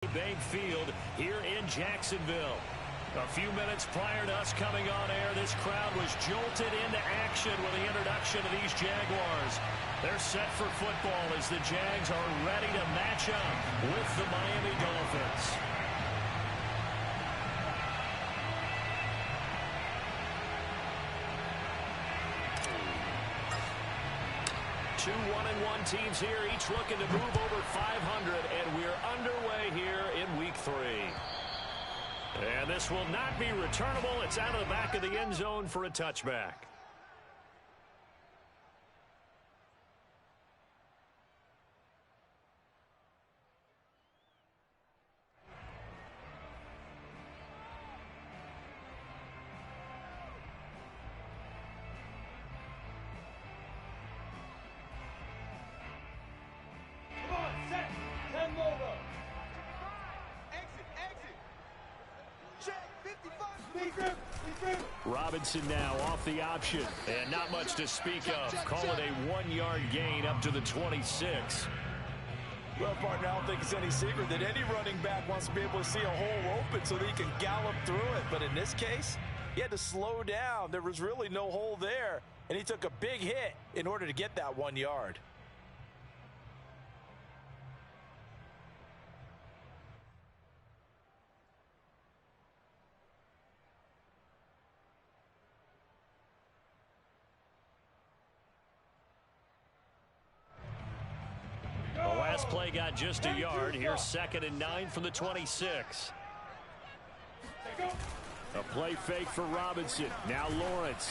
Bank Field here in Jacksonville. A few minutes prior to us coming on air, this crowd was jolted into action with the introduction of these Jaguars. They're set for football as the Jags are ready to match up with the Miami Dolphins. Two 1-1 teams here, each looking to move over 500, and we're underway here in Week 3. And this will not be returnable. It's out of the back of the end zone for a touchback. Robinson now off the option, and not much to speak of. Call it a 1-yard gain up to the 26. Well, partner, I don't think it's any secret that any running back wants to be able to see a hole open so that he can gallop through it. But in this case, he had to slow down. There was really no hole there, and he took a big hit in order to get that 1 yard. Play got just a yard. Here's 2nd and 9 from the 26. A play fake for Robinson. Now Lawrence.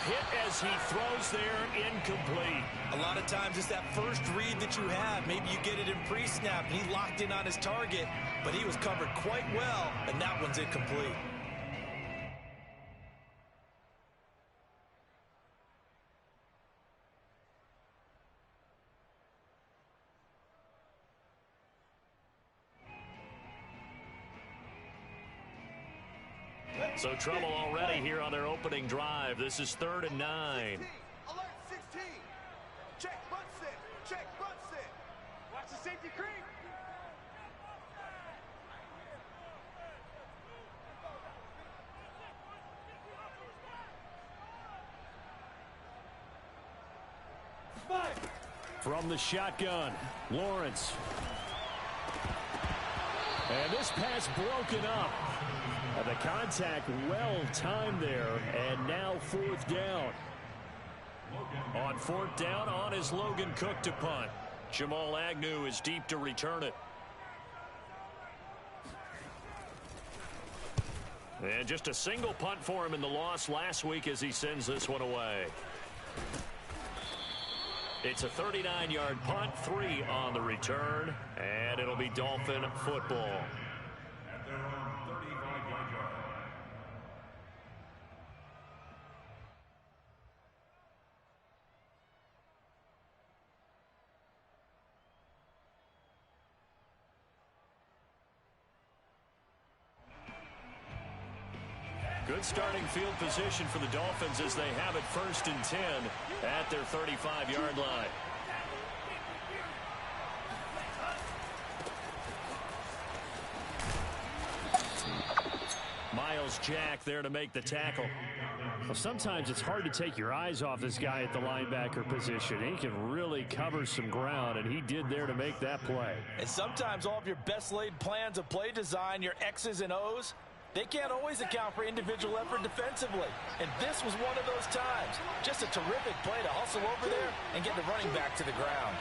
Hit as he throws there, incomplete. A lot of times it's that first read that you have. Maybe you get it in pre-snap, and he locked in on his target, but he was covered quite well, and that one's incomplete. So trouble already here on their opening drive. This is 3rd and 9. 16. Alert 16. Check Bunsen. Check Bunsen. Watch the safety creep. From the shotgun, Lawrence. And this pass broken up. The contact well timed there, and now 4th down. On 4th down, on is Logan Cook to punt. Jamal Agnew is deep to return it. And just a single punt for him in the loss last week as he sends this one away. It's a 39-yard punt, 3 on the return, and it'll be Dolphin football. Good starting field position for the Dolphins as they have it 1st and 10 at their 35-yard line. Myles Jack there to make the tackle. Well, sometimes it's hard to take your eyes off this guy at the linebacker position. He can really cover some ground, and he did there to make that play. And sometimes all of your best laid plans of play design, your X's and O's, they can't always account for individual effort defensively. And this was one of those times. Just a terrific play to hustle over there and get the running back to the ground.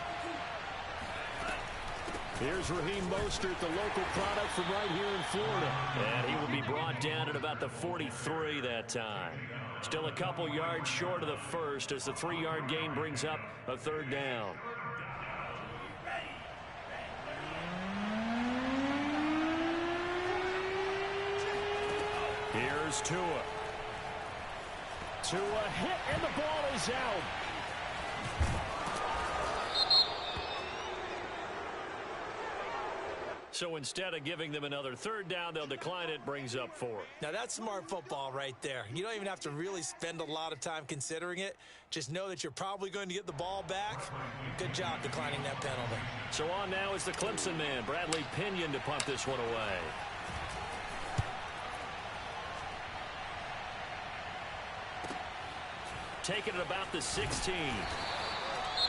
Here's Raheem Mostert, the local product from right here in Florida. And he will be brought down at about the 43 that time. Still a couple yards short of the first as the 3-yard gain brings up a 3rd down. Here's Tua. Tua hit, and the ball is out. So instead of giving them another third down, they'll decline it, brings up 4. Now, that's smart football right there. You don't even have to really spend a lot of time considering it. Just know that you're probably going to get the ball back. Good job declining that penalty. So on now is the Clemson man, Bradley Pinion, to punt this one away. Taking it about the 16.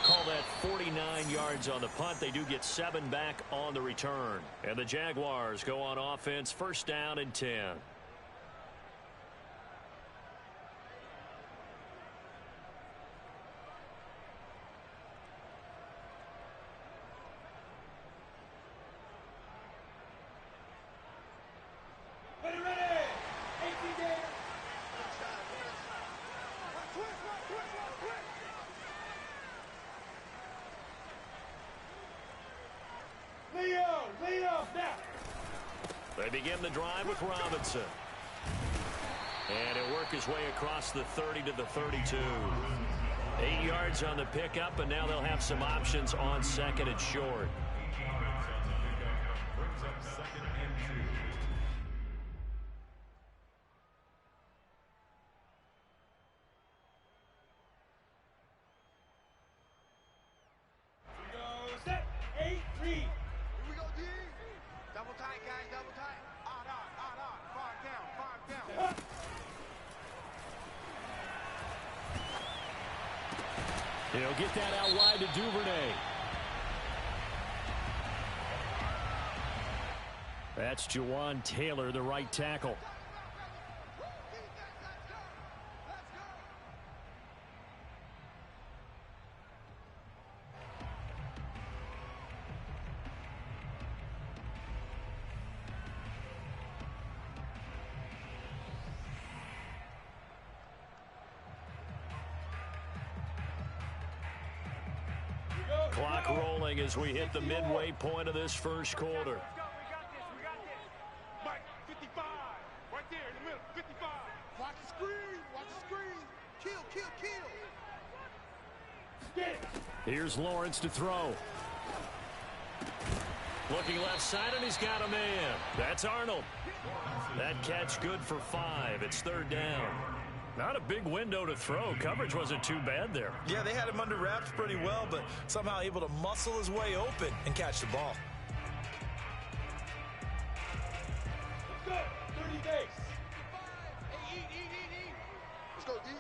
Call that 49 yards on the punt. They do get 7 back on the return. And the Jaguars go on offense, first down and 10. They begin the drive with Robinson. And he'll work his way across the 30 to the 32. 8 yards on the pickup, and now they'll have some options on second and short. He'll get that out wide to Duvernay. That's Jawan Taylor, the right tackle. Clock rolling as we hit the midway point of this first quarter. We got this. Mike, 55. Right there in the middle, 55. Watch the screen. Kill. Here's Lawrence to throw. Looking left side, and he's got a man. That's Arnold. That catch good for 5. It's third down. Not a big window to throw. Coverage wasn't too bad there. Yeah, they had him under wraps pretty well, but somehow able to muscle his way open and catch the ball. Let's go. 30 days. Eat. Let's go, D.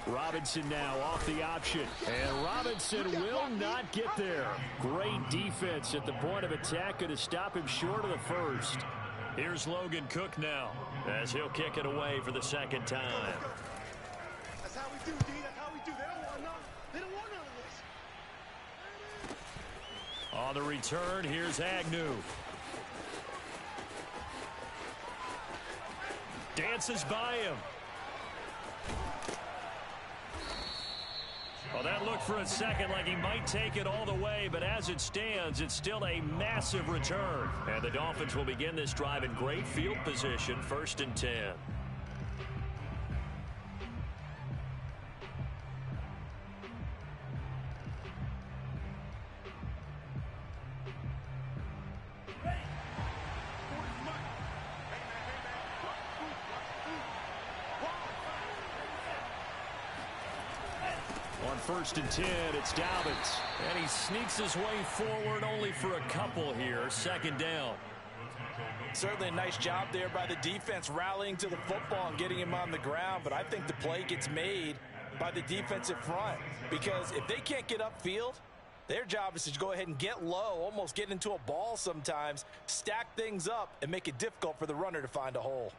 Robinson now off the option. And Robinson will not get there. Great defense at the point of attack. Going to stop him short of the first. Here's Logan Cook now as he'll kick it away for the second time. That's how we do, D. That's how we do. They don't want none of this. On the return, here's Agnew. Dances by him. Well, that looked for a second like he might take it all the way, but as it stands, it's still a massive return. And the Dolphins will begin this drive in great field position, first and 10. First and 10, it's Dobbins. And he sneaks his way forward only for a couple here. Second down. Certainly a nice job there by the defense rallying to the football and getting him on the ground. But I think the play gets made by the defensive front. Because if they can't get upfield, their job is to go ahead and get low, almost get into a ball sometimes, stack things up, and make it difficult for the runner to find a hole.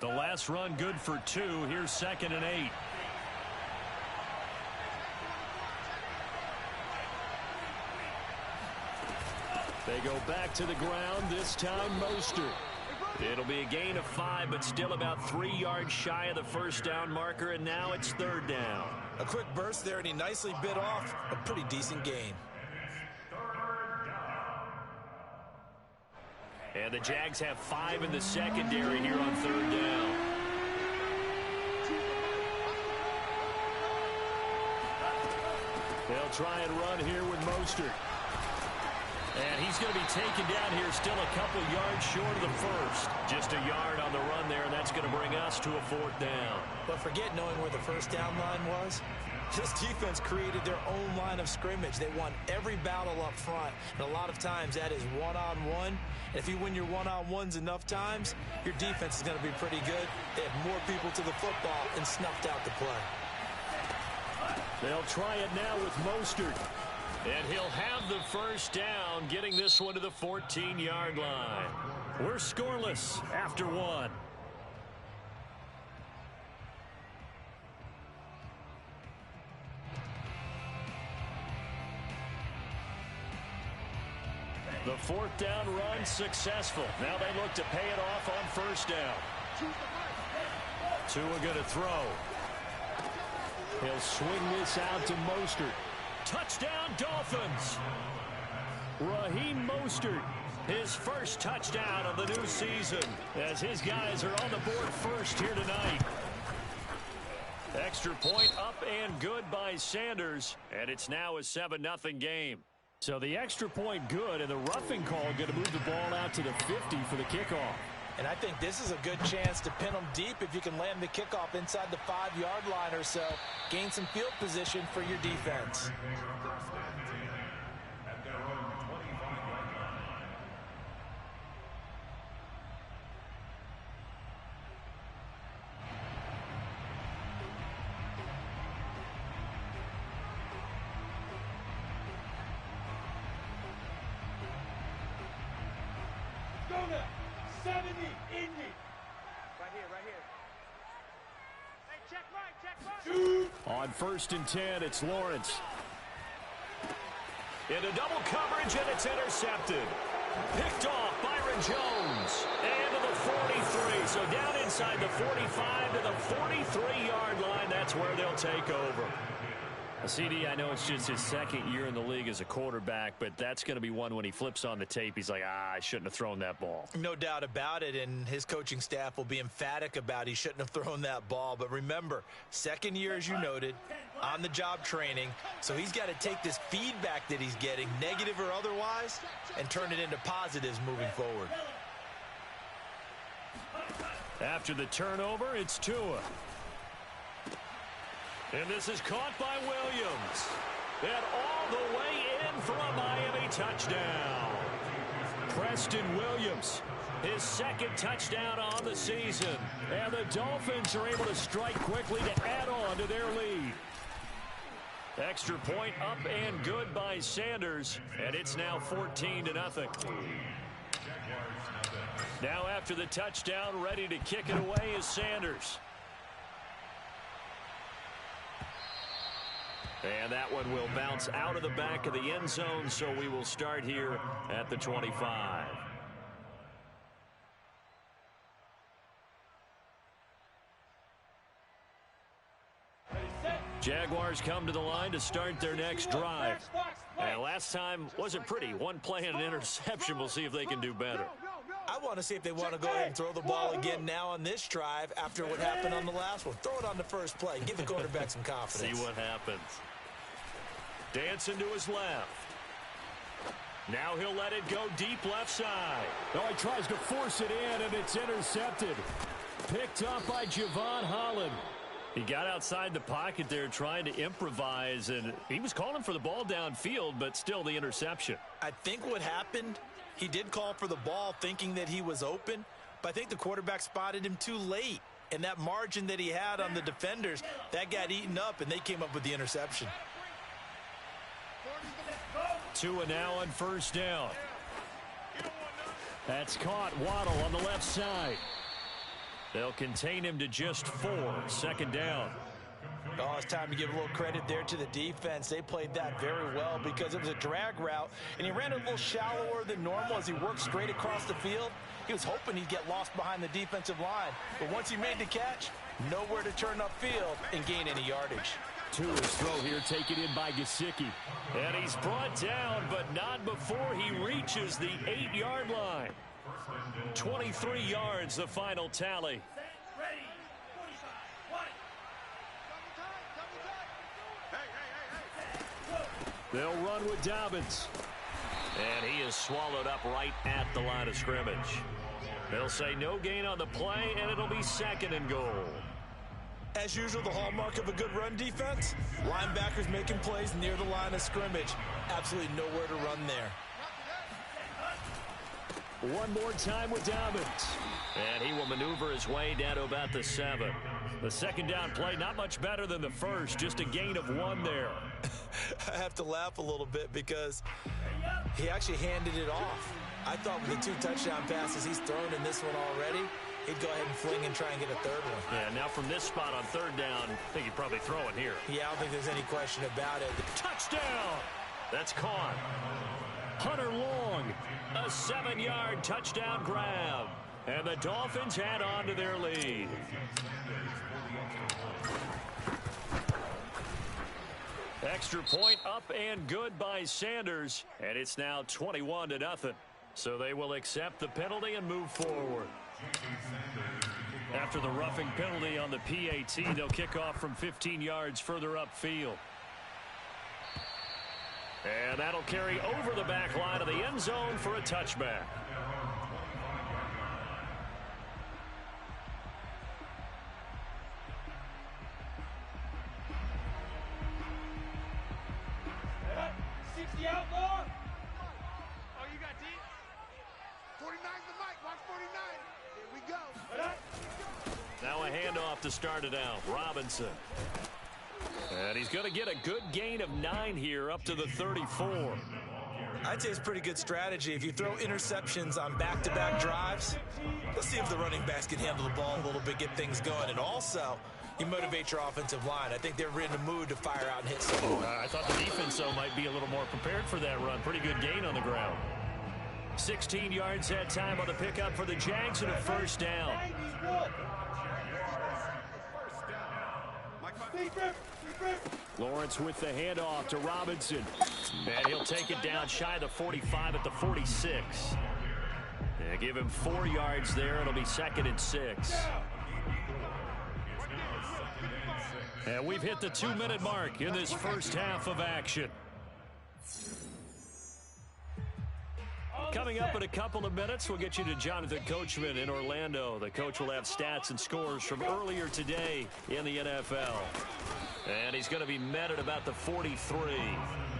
The last run good for 2. Here's second and 8. They go back to the ground, this time Mostert. It'll be a gain of 5, but still about 3 yards shy of the first down marker, and now it's third down. A quick burst there, and he nicely bit off a pretty decent gain. And the Jags have 5 in the secondary here on third down. They'll try and run here with Mostert. And he's going to be taken down here still a couple yards short of the first. Just a yard on the run there, and that's going to bring us to a 4th down. But forget knowing where the first down line was. This defense created their own line of scrimmage. They won every battle up front, and a lot of times that is one-on-one. And if you win your one-on-ones enough times, your defense is going to be pretty good. They have more people to the football and snuffed out the play. They'll try it now with Mostert. And he'll have the first down, getting this one to the 14-yard line. We're scoreless after 1. The 4th down run successful. Now they look to pay it off on 1st down. Tua going to throw. He'll swing this out to Mostert. Touchdown, Dolphins. Raheem Mostert, his first touchdown of the new season, as his guys are on the board first here tonight. Extra point up and good by Sanders, and it's now a 7-0 game. So the extra point good, and the roughing call going to move the ball out to the 50 for the kickoff. And I think this is a good chance to pin them deep if you can land the kickoff inside the 5-yard line or so. Gain some field position for your defense. Go now. 70, Indy. Right here. Hey, check right. Shoot. On 1st and 10, it's Lawrence. Into double coverage, and it's intercepted. Picked off Byron Jones. And to the 43. So down inside the 45 to the 43-yard line. That's where they'll take over. CD, I know it's just his 2nd year in the league as a quarterback, but that's going to be one when he flips on the tape. He's like, I shouldn't have thrown that ball. No doubt about it, and his coaching staff will be emphatic about he shouldn't have thrown that ball. But remember, 2nd year, as you noted, on-the-job training, so he's got to take this feedback that he's getting, negative or otherwise, and turn it into positives moving forward. After the turnover, it's Tua. And this is caught by Williams. And all the way in for a Miami touchdown. Preston Williams, his 2nd touchdown on the season. And the Dolphins are able to strike quickly to add on to their lead. Extra point up and good by Sanders. And it's now 14-0. Now after the touchdown, ready to kick it away is Sanders. And that one will bounce out of the back of the end zone, so we will start here at the 25. Jaguars come to the line to start their next drive. And last time wasn't pretty. One play and an interception. We'll see if they can do better. I want to see if they want to go ahead and throw the ball again now on this drive after what happened on the last one. Throw it on the first play. Give the quarterback some confidence. See what happens. Dancing to his left. Now he'll let it go deep left side. Oh, he tries to force it in, and it's intercepted. Picked up by Javon Holland. He got outside the pocket there trying to improvise, and he was calling for the ball downfield, but still the interception. I think what happened, he did call for the ball thinking that he was open, but I think the quarterback spotted him too late. And that margin that he had on the defenders, that got eaten up, and they came up with the interception. Tua now on 1st down. That's caught. Waddle on the left side. They'll contain him to just 4. 2nd down. Oh, it's time to give a little credit there to the defense. They played that very well because it was a drag route, and he ran a little shallower than normal as he worked straight across the field. He was hoping he'd get lost behind the defensive line, but once he made the catch, nowhere to turn upfield and gain any yardage. Tua's throw here taken in by Gesicki. And he's brought down, but not before he reaches the 8-yard line. 23 yards, the final tally. They'll run with Dobbins. And he is swallowed up right at the line of scrimmage. They'll say no gain on the play, and it'll be 2nd and goal. As usual, the hallmark of a good run defense, linebackers making plays near the line of scrimmage. Absolutely nowhere to run there. One more time with Dobbins. And he will maneuver his way down to about the 7. The 2nd down play, not much better than the first, just a gain of 1 there. I have to laugh a little bit because he actually handed it off. I thought with the 2 touchdown passes he's thrown in this one already, he'd go ahead and fling and try and get a 3rd one. Yeah, now from this spot on 3rd down, I think he'd probably throw it here. Yeah, I don't think there's any question about it. Touchdown! That's caught. Hunter Long, a 7-yard touchdown grab. And the Dolphins add on to their lead. Extra point up and good by Sanders. And it's now 21-0. So they will accept the penalty and move forward. After the roughing penalty on the PAT, they'll kick off from 15 yards further upfield. And that'll carry over the back line of the end zone for a touchback. Oh, you got D? 49's the mic. Watch 49. Here we go. Now a handoff to start it out. Robinson. And he's going to get a good gain of 9 here up to the 34. I'd say it's pretty good strategy. If you throw interceptions on back-to-back drives, let's see if the running backs can handle the ball a little bit, get things going. And also, you motivate your offensive line. I think they're in the mood to fire out and hit someone. I thought the defense, though, might be a little more prepared for that run. Pretty good gain on the ground. 16 yards that time on the pickup for the Jags and a 1st down. Lawrence with the handoff to Robinson. And he'll take it down shy of the 45 at the 46. And give him 4 yards there. It'll be 2nd and 6. And we've hit the 2-minute mark in this first half of action. Coming up in a couple of minutes, we'll get you to Jonathan Coachman in Orlando. The coach will have stats and scores from earlier today in the NFL. And he's going to be met at about the 43.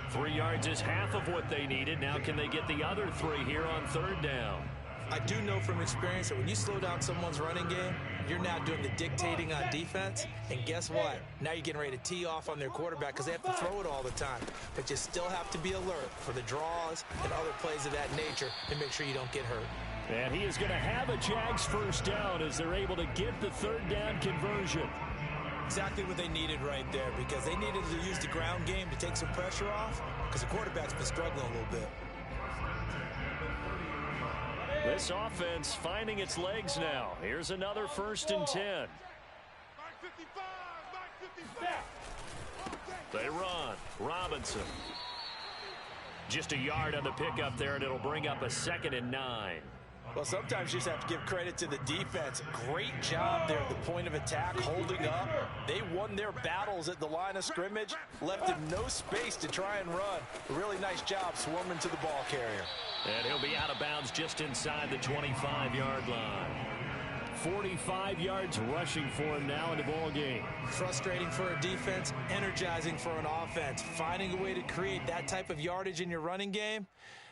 3 yards is half of what they needed. Now can they get the other 3 here on 3rd down? I do know from experience that when you slow down someone's running game, you're now doing the dictating on defense. And guess what? Now you're getting ready to tee off on their quarterback because they have to throw it all the time. But you still have to be alert for the draws and other plays of that nature and make sure you don't get hurt. And he is going to have a Jags 1st down as they're able to get the 3rd down conversion. Exactly what they needed right there because they needed to use the ground game to take some pressure off because the quarterback's been struggling a little bit. This offense finding its legs now. Here's another 1st and 10. They run. Robinson. Just a yard on the pickup there, and it'll bring up a 2nd and 9. Well, sometimes you just have to give credit to the defense. Great job there at the point of attack, holding up. They won their battles at the line of scrimmage, left him no space to try and run. A really nice job swarming to the ball carrier. And he'll be out of bounds just inside the 25-yard line. 45 yards rushing for him now in the ball game. Frustrating for a defense, energizing for an offense. Finding a way to create that type of yardage in your running game,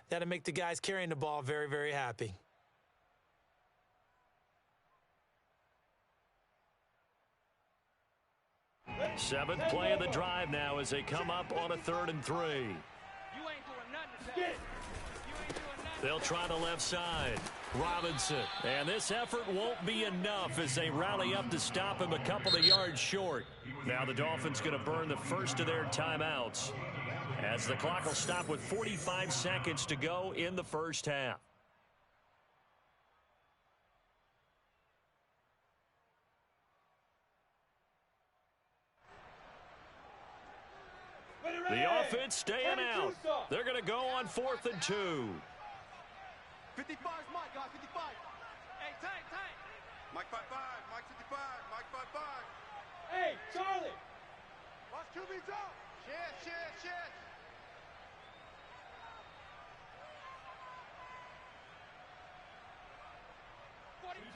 that'll make the guys carrying the ball very, very happy. Seventh play of the drive now as they come up on a 3rd and 3. They'll try the left side. Robinson. And this effort won't be enough as they rally up to stop him a couple of yards short. Now the Dolphins going to burn the first of their timeouts as the clock will stop with 45 seconds to go in the first half. The offense staying out. They're going to go on 4th and 2. 55's Mike, guys, 55. Hey, Tank. Mike 55, Mike 55, Mike 55. Hey, Charlie. Watch QB drop. Shit.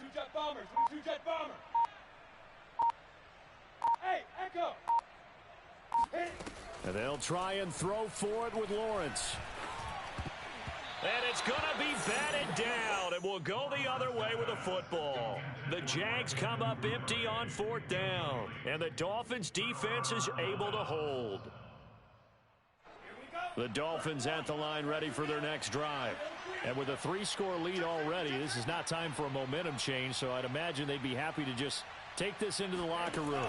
Two-jet bombers. We two-jet bomber. Hey, Echo. Hit. And they'll try and throw for it with Lawrence. And it's going to be batted down, and we'll go the other way with the football. The Jags come up empty on 4th down, and the Dolphins' defense is able to hold. The Dolphins at the line ready for their next drive. And with a 3-score lead already, this is not time for a momentum change, so I'd imagine they'd be happy to just take this into the locker room.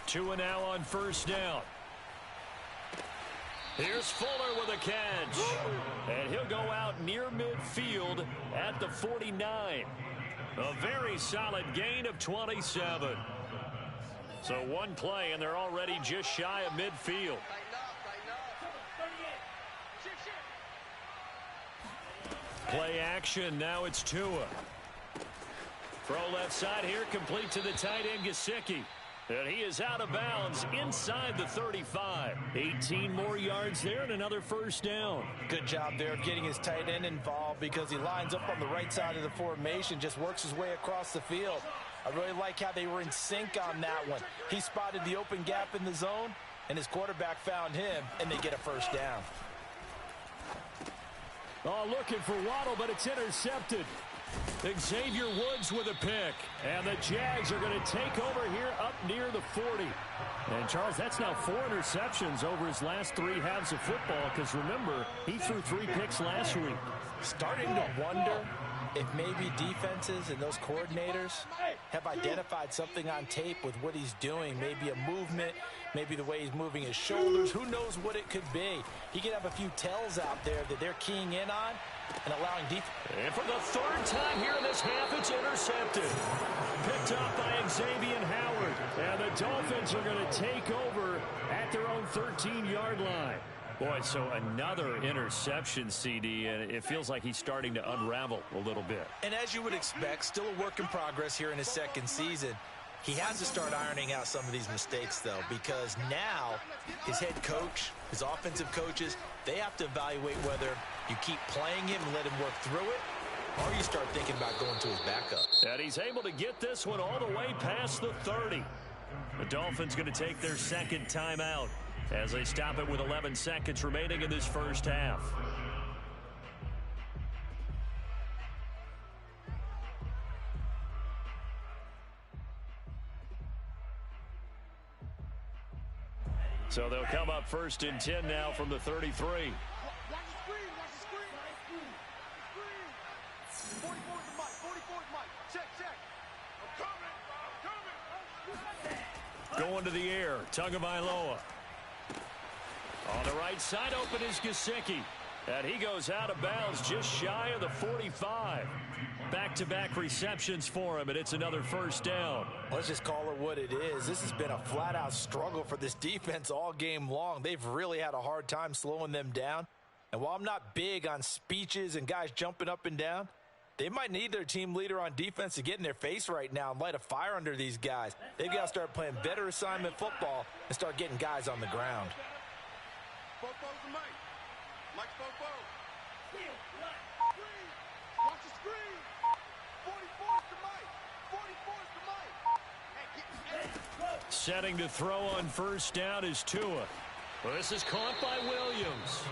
2 now on 1st down. Here's Fuller with a catch. And he'll go out near midfield at the 49. A very solid gain of 27. So one play, and they're already just shy of midfield. Play action. Now it's Tua. Throw left side here, complete to the tight end, Gesicki. And he is out of bounds inside the 35. 18 more yards there and another 1st down. Good job there of getting his tight end involved because he lines up on the right side of the formation, just works his way across the field. I really like how they were in sync on that one. He spotted the open gap in the zone, and his quarterback found him, and they get a 1st down. Oh, looking for Waddle, but it's intercepted. Xavier Woods with a pick. And the Jags are going to take over here up near the 40. And, Charles, that's now 4 interceptions over his last 3 halves of football because, remember, he threw 3 picks last week. Starting to wonder if maybe defenses and those coordinators have identified something on tape with what he's doing. Maybe a movement, maybe the way he's moving his shoulders. Who knows what it could be? He could have a few tells out there that they're keying in on and allowing defense. And for the 3rd time here in this half, it's intercepted. Picked up by Xavier Howard. And the Dolphins are going to take over at their own 13-yard line. Boy, so another interception, CD, and it feels like he's starting to unravel a little bit. And as you would expect, still a work in progress here in his 2nd season. He has to start ironing out some of these mistakes, though, because now his head coach, his offensive coaches, they have to evaluate whether you keep playing him and let him work through it, or you start thinking about going to his backup. And he's able to get this one all the way past the 30. The Dolphins going to take their 2nd timeout as they stop it with 11 seconds remaining in this 1st half. So they'll come up 1st and 10 now from the 33. Watch the screen. Watch the screen. Screen. 44 is the mic. 44 is mic. Check, check. I'm coming. Going to the air. Tagovailoa. On the right side, open is Gesicki. And he goes out of bounds just shy of the 45. Back-to-back receptions for him, and it's another 1st down. Let's just call it what it is. This has been a flat-out struggle for this defense all game long. They've really had a hard time slowing them down. And while I'm not big on speeches and guys jumping up and down, they might need their team leader on defense to get in their face right now and light a fire under these guys. They've got to start playing better assignment football and start getting guys on the ground. Fofo's the mic. Mike's Fofo. Watch the screen. 44 is the mic. 44 is the mic. Setting to throw on 1st down is Tua. Well, this is caught by Williams.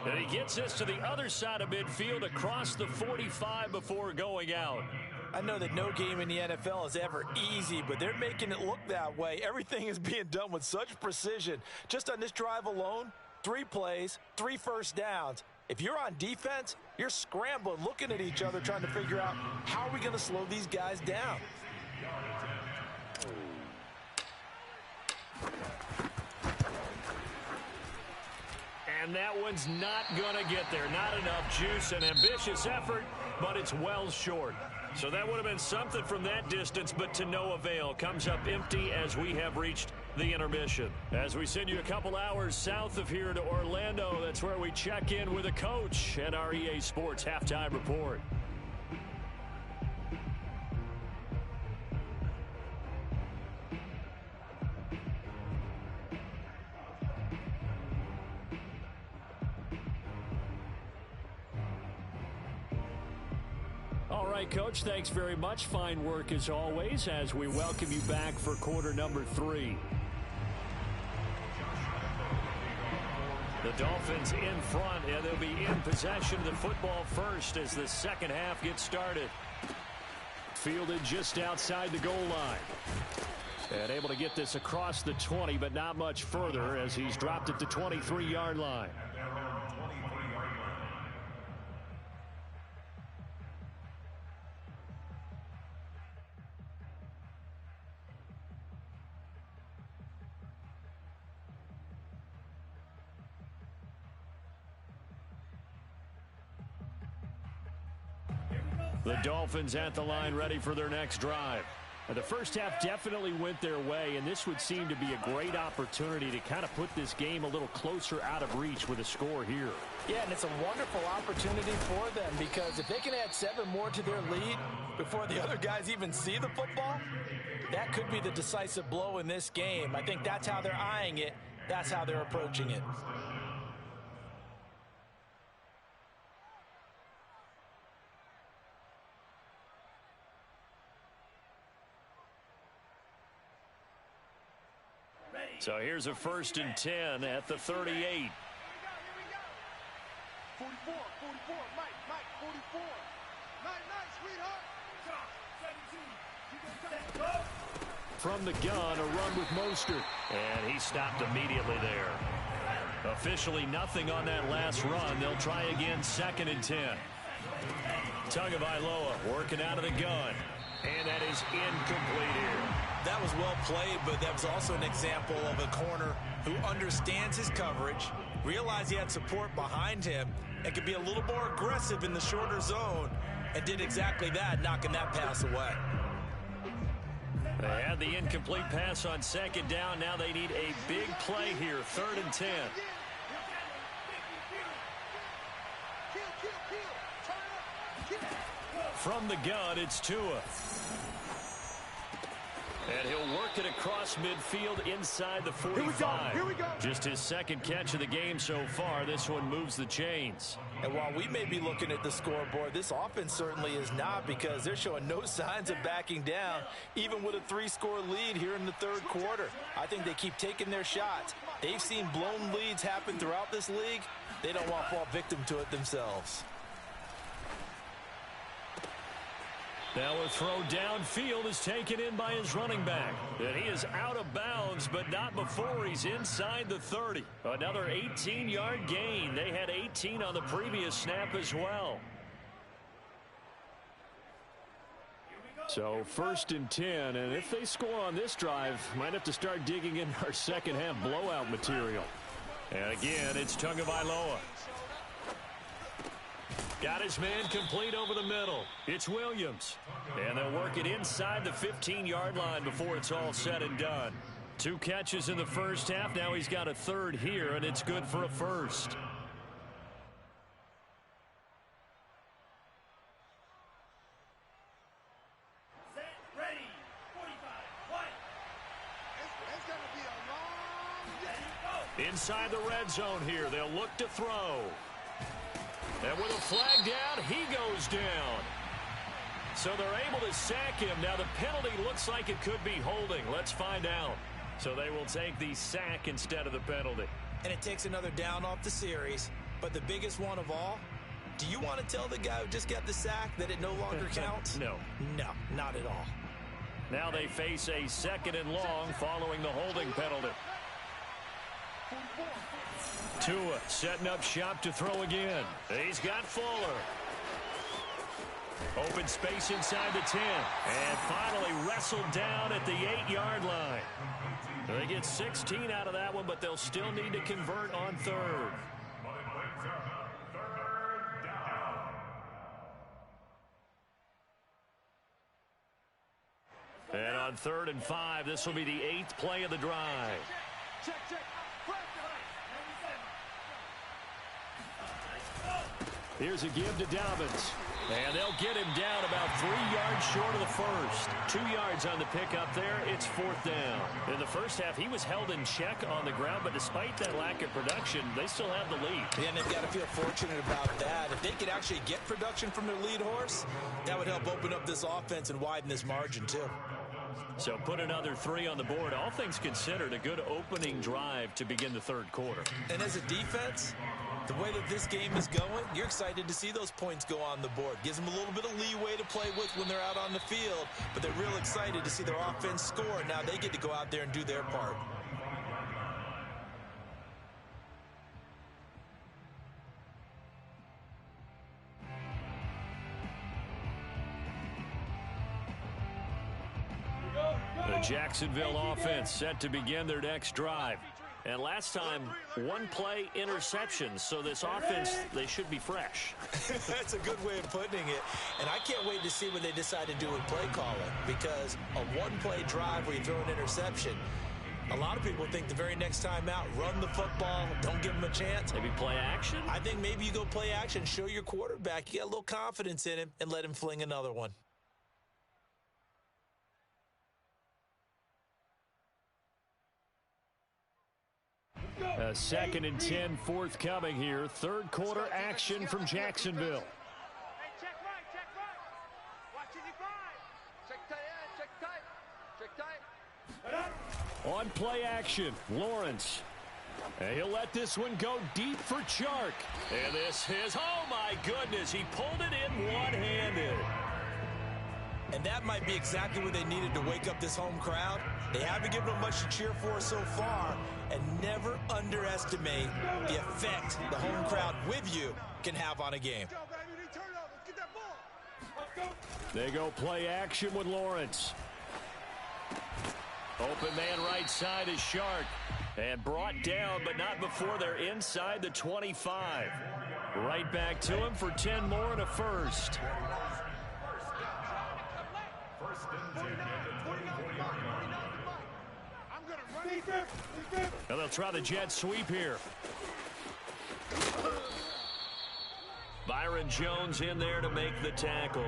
And he gets this to the other side of midfield across the 45 before going out. I know that no game in the NFL is ever easy, but they're making it look that way. Everything is being done with such precision. Just on this drive alone, 3 plays, 3 1st downs. If you're on defense, you're scrambling, looking at each other, trying to figure out how are we going to slow these guys down. And that one's not going to get there. Not enough juice. An ambitious effort, but it's well short. So that would have been something from that distance, but to no avail. Comes up empty as we have reached the intermission. As we send you a couple hours south of here to Orlando, that's where we check in with a coach and our EA Sports Halftime Report. All right, Coach, thanks very much. Fine work as always as we welcome you back for quarter number 3. The Dolphins in front, and they'll be in possession of the football first as the second half gets started. Fielded just outside the goal line. And able to get this across the 20, but not much further as he's dropped at the 23-yard line. The Dolphins at the line ready for their next drive. The first half definitely went their way, and this would seem to be a great opportunity to kind of put this game a little closer out of reach with a score here. Yeah, and it's a wonderful opportunity for them because if they can add 7 more to their lead before the other guys even see the football, that could be the decisive blow in this game. I think that's how they're eyeing it. That's how they're approaching it. So here's a 1st and 10 at the 38. Here we go. 44, Mike, 44. Night, sweetheart. From the gun, a run with Mostert. And he stopped immediately there. Officially nothing on that last run. They'll try again 2nd and 10. Tagovailoa working out of the gun. And that is incomplete here. That was well played, but that was also an example of a corner who understands his coverage, realized he had support behind him, and could be a little more aggressive in the shorter zone, and did exactly that, knocking that pass away. They had the incomplete pass on 2nd down. Now they need a big play here, 3rd and 10. From the gun, it's Tua. And he'll work it across midfield inside the 45. Here we go. Just his 2nd catch of the game so far. This one moves the chains. And while we may be looking at the scoreboard, this offense certainly is not because they're showing no signs of backing down, even with a 3-score lead here in the 3rd quarter. I think they keep taking their shots. They've seen blown leads happen throughout this league. They don't want to fall victim to it themselves. Now a throw downfield is taken in by his running back. And he is out of bounds, but not before he's inside the 30. Another 18-yard gain. They had 18 on the previous snap as well. So 1st and 10, and if they score on this drive, might have to start digging in our second half blowout material. And again, it's Tagovailoa. Got his man complete over the middle. It's Williams. And they'll work it inside the 15-yard line before it's all said and done. 2 catches in the first half. Now he's got a 3rd here, and it's good for a 1st. Inside the red zone here. They'll look to throw. And with a flag down, he goes down. So they're able to sack him. Now the penalty looks like it could be holding. Let's find out. So they will take the sack instead of the penalty. And it takes another down off the series. But the biggest one of all, do you want to tell the guy who just got the sack that it no longer counts? No. No, not at all. Now they face a 2nd and long following the holding penalty. Tua setting up shop to throw again. He's got Fuller. Open space inside the 10. And finally wrestled down at the 8-yard line. They get 16 out of that one, but they'll still need to convert on 3rd. And on 3rd and 5, this will be the 8th play of the drive. Check. Here's a give to Dobbins. And they'll get him down about 3 yards short of the first. 2 yards on the pickup there. It's 4th down. In the first half, he was held in check on the ground, but despite that lack of production, they still have the lead. Yeah, and they've got to feel fortunate about that. If they could actually get production from their lead horse, that would help open up this offense and widen this margin, too. So put another 3 on the board. All things considered, a good opening drive to begin the third quarter. And as a defense, the way that this game is going, you're excited to see those points go on the board. Gives them a little bit of leeway to play with when they're out on the field, but they're real excited to see their offense score. Now they get to go out there and do their part. The Jacksonville offense set to begin their next drive. And last time, 1-play interception. So this offense, they should be fresh. That's a good way of putting it. And I can't wait to see what they decide to do with play calling, because a 1-play drive where you throw an interception, a lot of people think the very next time out, run the football, don't give them a chance. Maybe play action? I think maybe you go play action, show your quarterback, you got a little confidence in him, and let him fling another one. A 2nd and 10 forthcoming here. Third quarter action from Jacksonville. Hey, check right. Watch it, check tight. On play action, Lawrence. And he'll let this one go deep for Chark. And this is, oh my goodness, he pulled it in one-handed. And that might be exactly what they needed to wake up this home crowd. They haven't given them much to cheer for so far, and never underestimate the effect the home crowd with you can have on a game. They go play action with Lawrence. Open man right side is Chark. And brought down, but not before they're inside the 25. Right back to him for 10 more and a first. Now they'll try the jet sweep here. Byron Jones in there to make the tackle.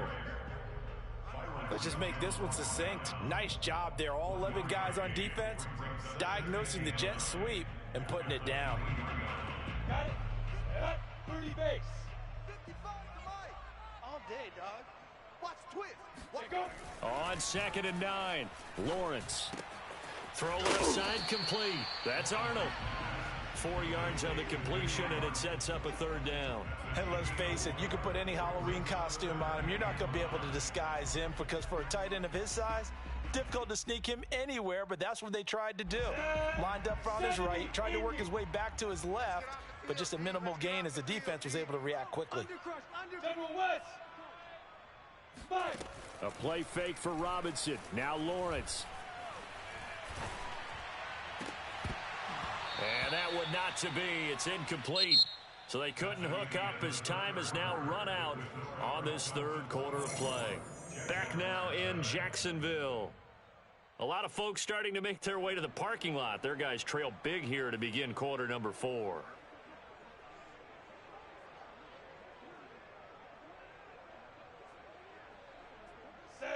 Let's just make this one succinct. Nice job there. All 11 guys on defense diagnosing the jet sweep and putting it down. Got it. 30 base. 55 to Mike. All day, dog. Watch twist. Watch go. On 2nd and 9, Lawrence. Throw left side complete. That's Arnold. 4 yards on the completion, and it sets up a 3rd down. And let's face it, you can put any Halloween costume on him. You're not going to be able to disguise him, because for a tight end of his size, difficult to sneak him anywhere, but that's what they tried to do. Lined up on his right, tried to work his way back to his left, but just a minimal gain as the defense was able to react quickly. A play fake for Robinson. Now Lawrence. And that would not to be. It's incomplete. So they couldn't hook up as time has now run out on this 3rd quarter of play. Back now in Jacksonville. A lot of folks starting to make their way to the parking lot. Their guys trail big here to begin quarter number 4.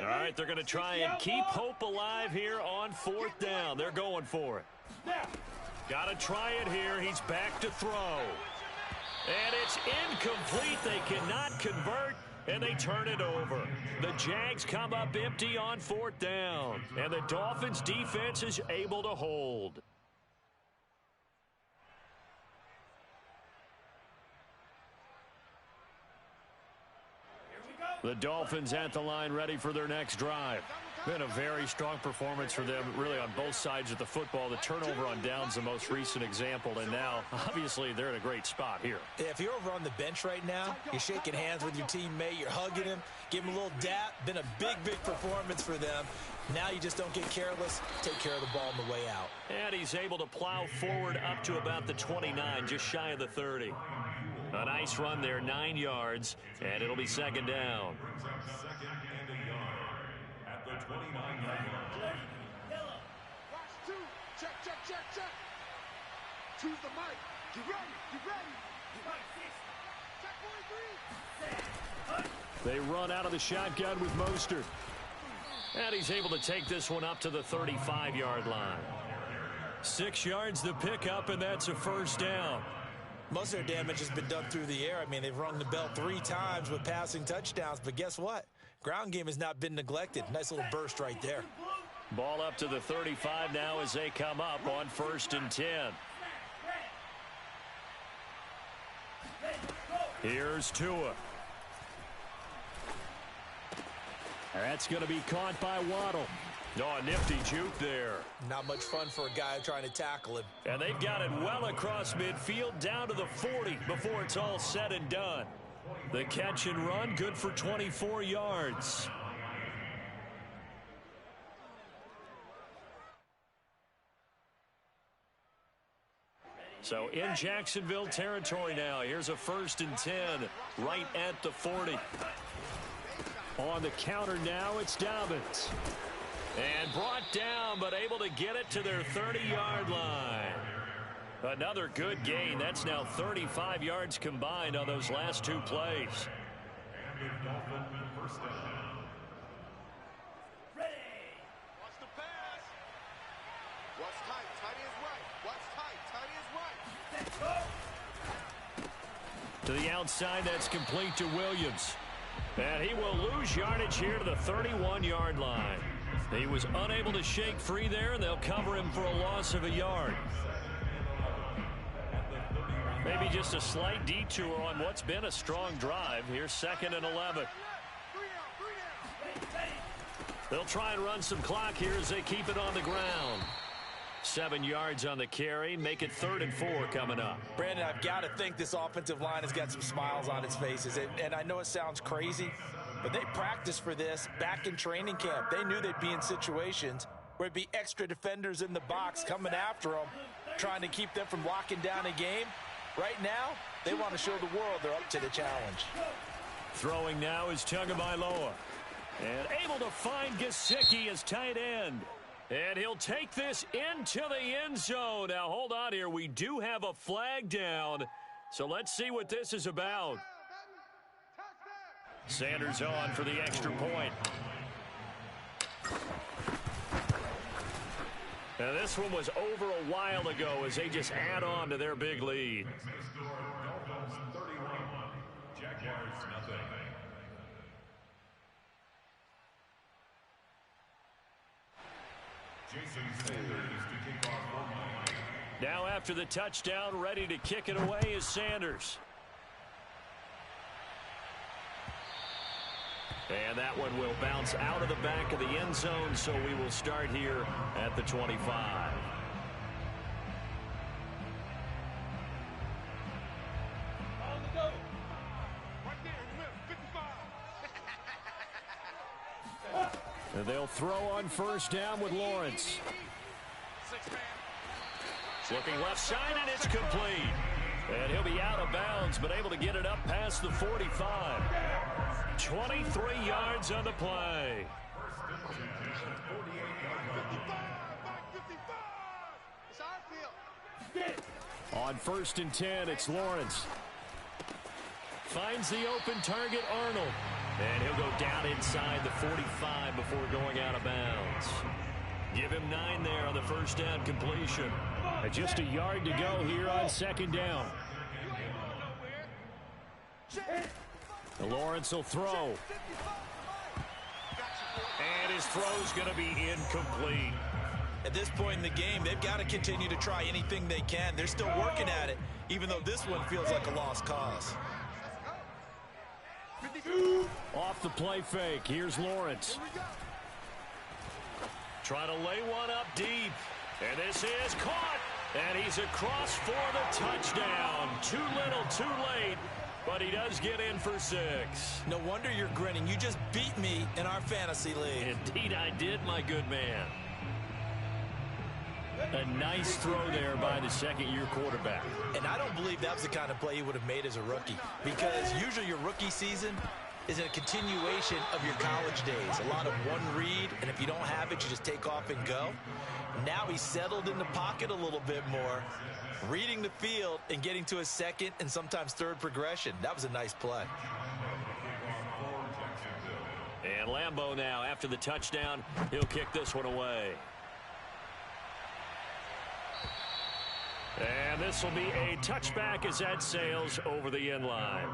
All right, they're going to try and keep hope alive here on 4th down. They're going for it. Got to try it here. He's back to throw. And it's incomplete. They cannot convert, and they turn it over. The Jags come up empty on 4th down, and the Dolphins defense is able to hold. The Dolphins at the line, ready for their next drive. Been a very strong performance for them, really, on both sides of the football. The turnover on downs, the most recent example, and now, obviously, they're in a great spot here. Yeah, if you're over on the bench right now, you're shaking hands with your teammate, you're hugging him, give him a little dap. Been a big, big performance for them. Now you just don't get careless. Take care of the ball on the way out. And he's able to plow forward up to about the 29, just shy of the 30. A nice run there, 9 yards, and it'll be 2nd down. Watch two. Check. Choose the mic. Get ready. Get ready. Check. They run out of the shotgun with Mostert. And he's able to take this one up to the 35-yard line. 6 yards the pickup, and that's a first down. Most of their damage has been done through the air. I mean, they've rung the bell 3 times with passing touchdowns, but guess what? Ground game has not been neglected. Nice little burst right there. Ball up to the 35 now as they come up on 1st and 10. Here's Tua. That's going to be caught by Waddle. Oh, a nifty juke there. Not much fun for a guy trying to tackle him. And they've got it well across midfield down to the 40 before it's all said and done. The catch and run good for 24 yards. So in Jacksonville territory now. Here's a 1st and 10 right at the 40. On the counter now, it's Dobbins. And brought down, but able to get it to their 30-yard line. Another good gain. That's now 35 yards combined on those last 2 plays. Watch the pass. Watch tight. Tight is right. Watch tight. Tight is right. To the outside, that's complete to Williams. And he will lose yardage here to the 31-yard line. He was unable to shake free there, and they'll cover him for a loss of a yard. Maybe just a slight detour on what's been a strong drive. Here's 2nd and 11. They'll try and run some clock here as they keep it on the ground. 7 yards on the carry. Make it 3rd and 4 coming up. Brandon, I've got to think this offensive line has got some smiles on its faces. And I know it sounds crazy, but they practiced for this back in training camp. They knew they'd be in situations where it'd be extra defenders in the box coming after them, trying to keep them from locking down a game. Right now, they want to show the world they're up to the challenge. Throwing now is Tagovailoa. And able to find Gesicki as tight end. And he'll take this into the end zone. Now, hold on here. We do have a flag down. So let's see what this is about. Sanders on for the extra point. Now, this one was over a while ago as they just add on to their big lead. Now after the touchdown, ready to kick it away is Sanders. And that one will bounce out of the back of the end zone, so we will start here at the 25. On the go. Right there in the middle, 55. And they'll throw on 1st down with Lawrence. 6-man. Looking left side, and it's complete. And he'll be out of bounds, but able to get it up past the 45. 23 yards on the play. 55. It's our field. On 1st and 10, it's Lawrence. Finds the open target, Arnold. And he'll go down inside the 45 before going out of bounds. Give him 9 there on the 1st down completion. And just a yard to go here on 2nd down. Lawrence will throw. And his throw's going to be incomplete. At this point in the game, they've got to continue to try anything they can. They're still working at it, even though this one feels like a lost cause. Off the play fake. Here's Lawrence. Trying to lay one up deep. And this is caught. And he's across for the touchdown. Too little, too late. But he does get in for 6. No wonder you're grinning. You just beat me in our fantasy league. Indeed I did, my good man. A nice throw there by the 2nd-year quarterback. And I don't believe that was the kind of play he would have made as a rookie. Because usually your rookie season is a continuation of your college days. A lot of one read, and if you don't have it, you just take off and go. Now he's settled in the pocket a little bit more, reading the field and getting to a second and sometimes third progression. That was a nice play. And Lambeau now, after the touchdown, he'll kick this one away. And this will be a touchback as that sails over the end line.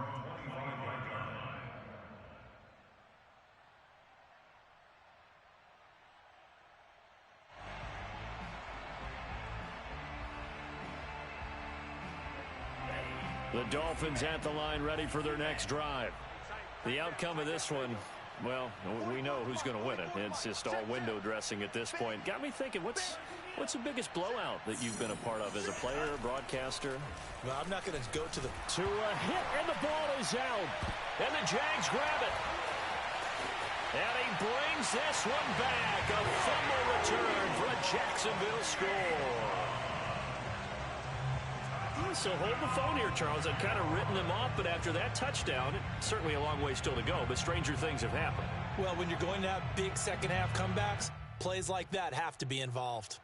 The Dolphins at the line, ready for their next drive. The outcome of this one, well, we know who's going to win it. It's just all window dressing at this point. Got me thinking, what's the biggest blowout that you've been a part of as a player, broadcaster? Well, I'm not going to go to the... To a hit, and the ball is out. And the Jags grab it. And he brings this one back. A fumble return for a Jacksonville score. So hold the phone here, Charles. I'd kind of written them off, but after that touchdown, certainly a long way still to go, but stranger things have happened. Well, when you're going to have big second-half comebacks, plays like that have to be involved.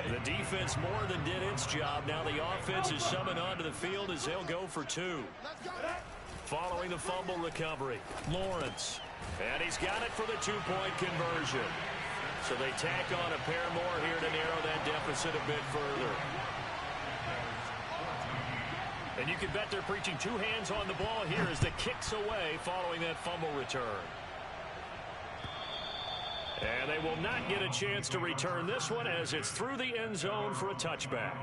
The defense more than did its job. Now the offense is summoned onto the field as they'll go for two. Following the fumble recovery, Lawrence. And he's got it for the two-point conversion. So they tack on a pair more here to narrow that deficit a bit further. And you can bet they're preaching two hands on the ball here as the kick's away following that fumble return. And they will not get a chance to return this one as it's through the end zone for a touchback.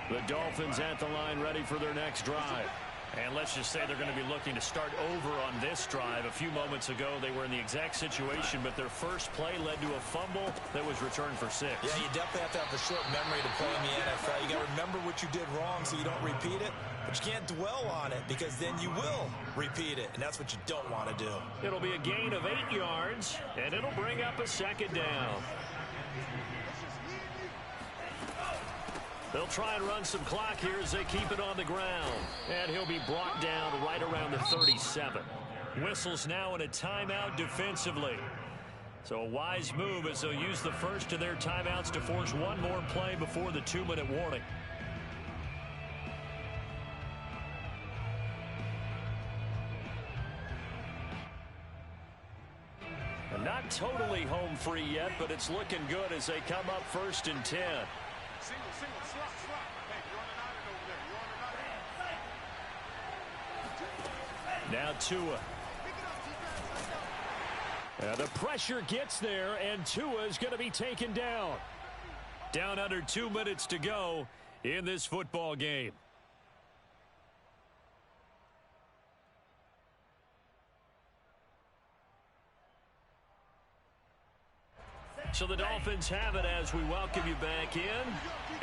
The Dolphins at the line, ready for their next drive. And let's just say they're going to be looking to start over on this drive. A few moments ago, they were in the exact situation, but their first play led to a fumble that was returned for 6. Yeah, you definitely have to have a short memory to play in the NFL. You got to remember what you did wrong so you don't repeat it, but you can't dwell on it because then you will repeat it, and that's what you don't want to do. It'll be a gain of 8 yards, and it'll bring up a second down. They'll try and run some clock here as they keep it on the ground. And he'll be brought down right around the 37. Whistles now in a timeout defensively. So a wise move as they'll use the first of their timeouts to force one more play before the 2-minute warning. And not totally home free yet, but it's looking good as they come up 1st and 10. Now Tua. The pressure gets there, and Tua is going to be taken down. Down under 2 minutes to go in this football game. So the Dolphins have it as we welcome you back in.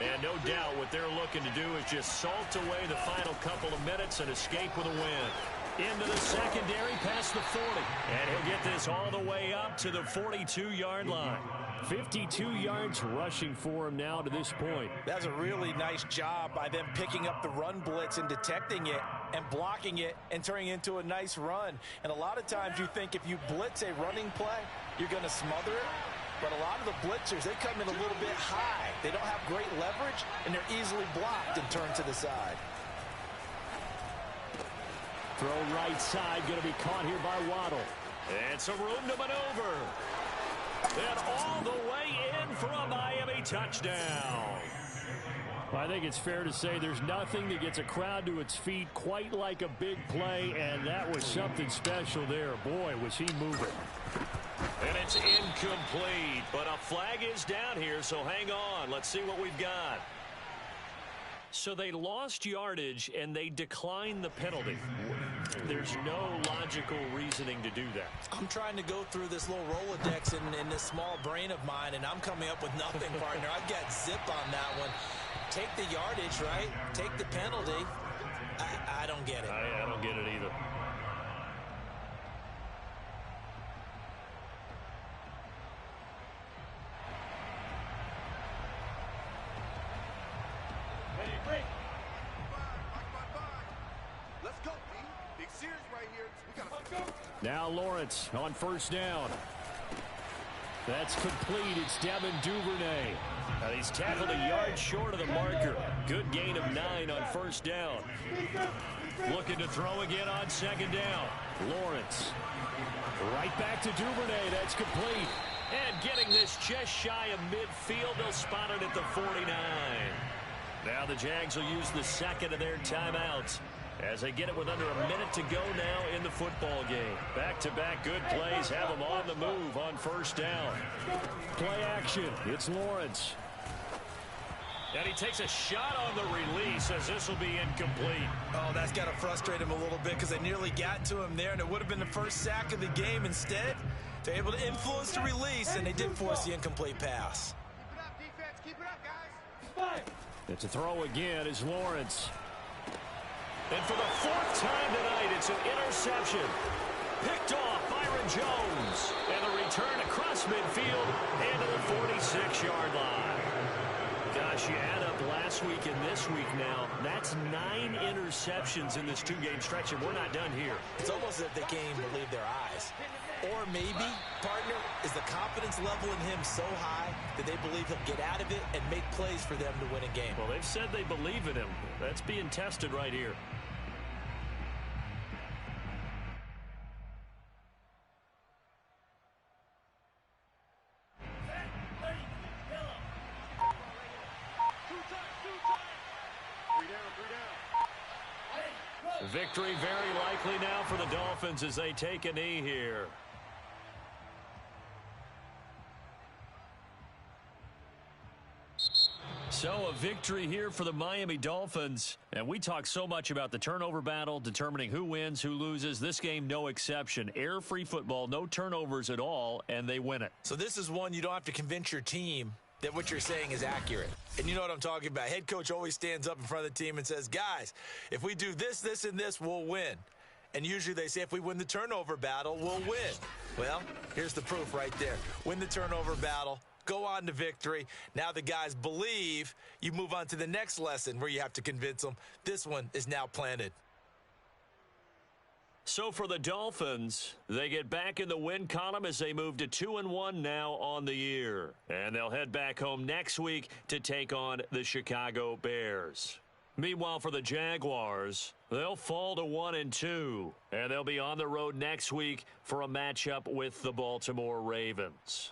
And no doubt what they're looking to do is just salt away the final couple of minutes and escape with a win. Into the secondary, past the 40. And he'll get this all the way up to the 42-yard line. 52 yards rushing for him now to this point. That's a really nice job by them picking up the run blitz and detecting it and blocking it and turning it into a nice run. And a lot of times you think if you blitz a running play, you're going to smother it. But a lot of the blitzers, they come in a little bit high. They don't have great leverage, and they're easily blocked and turned to the side. Throw right side, going to be caught here by Waddle. And some room to maneuver. And all the way in for a Miami touchdown. Well, I think it's fair to say there's nothing that gets a crowd to its feet quite like a big play, and that was something special there. Boy, was he moving. And it's incomplete, but a flag is down here, so hang on. Let's see what we've got. So they lost yardage, and they declined the penalty. There's no logical reasoning to do that. I'm trying to go through this little Rolodex in this small brain of mine, and I'm coming up with nothing, partner. I've got zip on that one. Take the yardage, right? Take the penalty. I don't get it. I don't get it either. serious right here. We gotta... Now Lawrence on first down. That's complete. It's Devin Duvernay. He's tackled a yard short of the marker. Good gain of 9 on first down. Looking to throw again on second down. Lawrence. Right back to Duvernay. That's complete. And getting this just shy of midfield. They'll spot it at the 49. Now the Jags will use the second of their timeouts as they get it with under a minute to go now in the football game. Back-to-back good plays have them on the move on first down. Play action. It's Lawrence. And he takes a shot on the release as this will be incomplete. Oh, that's got to frustrate him a little bit because they nearly got to him there, and it would have been the first sack of the game. Instead, they're able to influence the release, and they did force the incomplete pass. Keep it up, defense. Keep it up, guys. It's a throw again is Lawrence. And for the fourth time tonight, it's an interception. Picked off Byron Jones. And the return across midfield into the 46-yard line. Gosh, you add up last week and this week now. That's 9 interceptions in this two-game stretch, and we're not done here. It's almost as if they can't even believe their eyes. Or maybe, partner, is the confidence level in him so high that they believe he'll get out of it and make plays for them to win a game. Well, they've said they believe in him. That's being tested right here. Victory very likely now for the Dolphins as they take a knee here. So a victory here for the Miami Dolphins. And we talk so much about the turnover battle, determining who wins, who loses. This game, no exception. Air-free football, no turnovers at all, and they win it. So this is one you don't have to convince your team that what you're saying is accurate. And you know what I'm talking about. Head coach always stands up in front of the team and says, guys, if we do this, this, and this, we'll win. And usually they say if we win the turnover battle, we'll win. Well, here's the proof right there. Win the turnover battle. Go on to victory. Now the guys believe. You move on to the next lesson where you have to convince them. This one is now planted. So for the Dolphins, they get back in the win column as they move to 2-1 now on the year. And they'll head back home next week to take on the Chicago Bears. Meanwhile, for the Jaguars, they'll fall to 1-2. And they'll be on the road next week for a matchup with the Baltimore Ravens.